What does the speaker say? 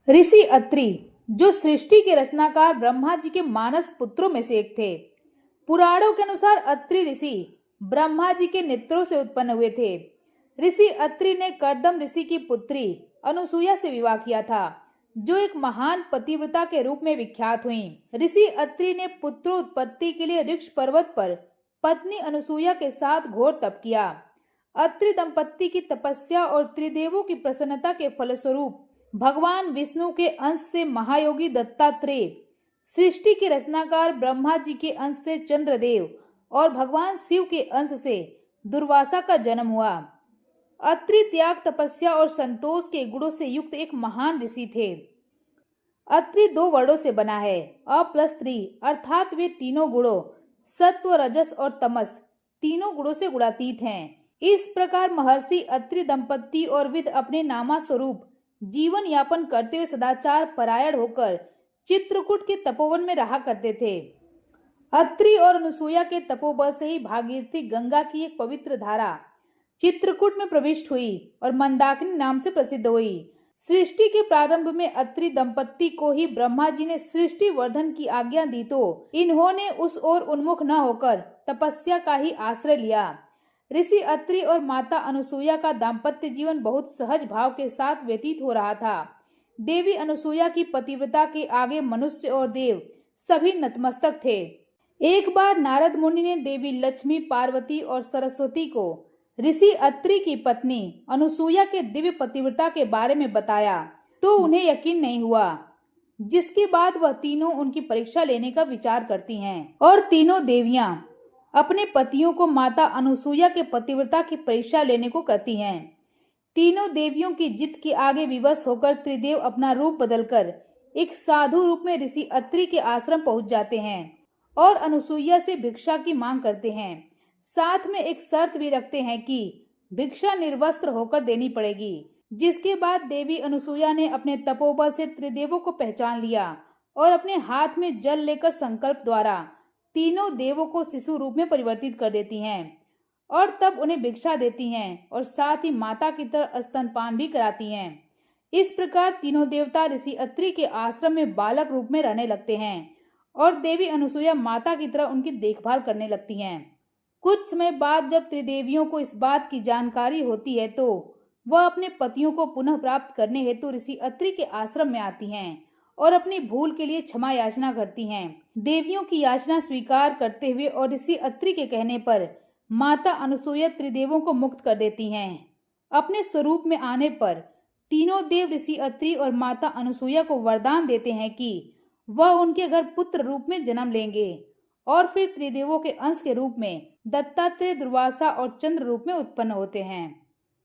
ऋषि अत्रि, जो सृष्टि के रचनाकार ब्रह्मा जी के मानस पुत्रों में से एक थे। पुराणों के अनुसार अत्रि ऋषि ब्रह्मा जी के नेत्रों से उत्पन्न हुए थे। ऋषि अत्रि ने कर्दम ऋषि की पुत्री अनुसुईया से विवाह किया था, जो एक महान पतिव्रता के रूप में विख्यात हुईं। ऋषि अत्रि ने पुत्रोत्पत्ति के लिए ऋक्ष पर्वत पर पत्नी अनुसुईया के साथ घोर तप किया। अत्रि दंपत्ति की तपस्या और त्रिदेवों की प्रसन्नता के फलस्वरूप भगवान विष्णु के अंश से महायोगी दत्तात्रेय, सृष्टि के रचनाकार ब्रह्मा जी के अंश से चंद्रदेव और भगवान शिव के अंश से दुर्वासा का जन्म हुआ। अत्रि त्याग, तपस्या और संतोष के गुणों से युक्त एक महान ऋषि थे। अत्रि 2 वर्णों से बना है, अ प्लस 3, अर्थात वे तीनों गुणों सत्व, रजस और तमस तीनों गुणों से गुणातीत हैं। इस प्रकार महर्षि अत्रि दंपत्ति और विद अपने नामा स्वरूप जीवन यापन करते हुए सदाचार परायण होकर चित्रकूट के तपोवन में रहा करते थे। अत्रि और अनुसुईया के तपोबल से ही भागीरथी गंगा की एक पवित्र धारा चित्रकूट में प्रविष्ट हुई और मंदाकिनी नाम से प्रसिद्ध हुई। सृष्टि के प्रारंभ में अत्रि दंपत्ति को ही ब्रह्मा जी ने सृष्टि वर्धन की आज्ञा दी, तो इन्होंने उस ओर उन्मुख न होकर तपस्या का ही आश्रय लिया। ऋषि अत्रि और माता अनुसुईया का दाम्पत्य जीवन बहुत सहज भाव के साथ व्यतीत हो रहा था। देवी अनुसुईया की पतिव्रता के आगे मनुष्य और देव सभी नतमस्तक थे। एक बार नारद मुनि ने देवी लक्ष्मी, पार्वती और सरस्वती को ऋषि अत्रि की पत्नी अनुसुईया के दिव्य पतिव्रता के बारे में बताया, तो उन्हें यकीन नहीं हुआ, जिसके बाद वह तीनों उनकी परीक्षा लेने का विचार करती हैं और तीनों देवियां अपने पतियों को माता अनुसुईया के पतिव्रता की परीक्षा लेने को कहती हैं। तीनों देवियों की जिद के आगे विवश होकर त्रिदेव अपना रूप बदलकर एक साधु रूप में ऋषि अत्रि के आश्रम पहुंच जाते हैं और अनुसुईया से भिक्षा की मांग करते हैं। साथ में एक शर्त भी रखते हैं कि भिक्षा निर्वस्त्र होकर देनी पड़ेगी। जिसके बाद देवी अनुसुईया ने अपने तपोबल से त्रिदेवों को पहचान लिया और अपने हाथ में जल लेकर संकल्प द्वारा तीनों देवों को शिशु रूप में परिवर्तित कर देती हैं और तब उन्हें भिक्षा देती हैं और साथ ही माता की तरह स्तनपान भी कराती हैं। इस प्रकार तीनों देवता ऋषि अत्रि के आश्रम में बालक रूप में रहने लगते हैं और देवी अनुसुईया माता की तरह उनकी देखभाल करने लगती हैं। कुछ समय बाद जब त्रिदेवियों को इस बात की जानकारी होती है, तो वह अपने पतियों को पुनः प्राप्त करने हेतु ऋषि अत्रि के आश्रम में आती हैं और अपनी भूल के लिए क्षमा याचना करती हैं। देवियों की याचना स्वीकार करते हुए और ऋषि अत्रि के कहने पर माता अनुसुईया त्रिदेवों को मुक्त कर देती हैं। अपने स्वरूप में आने पर तीनों देव ऋषि अत्रि और माता अनुसुईया को वरदान देते हैं कि वह उनके घर पुत्र रूप में जन्म लेंगे और फिर त्रिदेवों के अंश के रूप में दत्तात्रेय, दुर्वासा और चंद्र रूप में उत्पन्न होते हैं।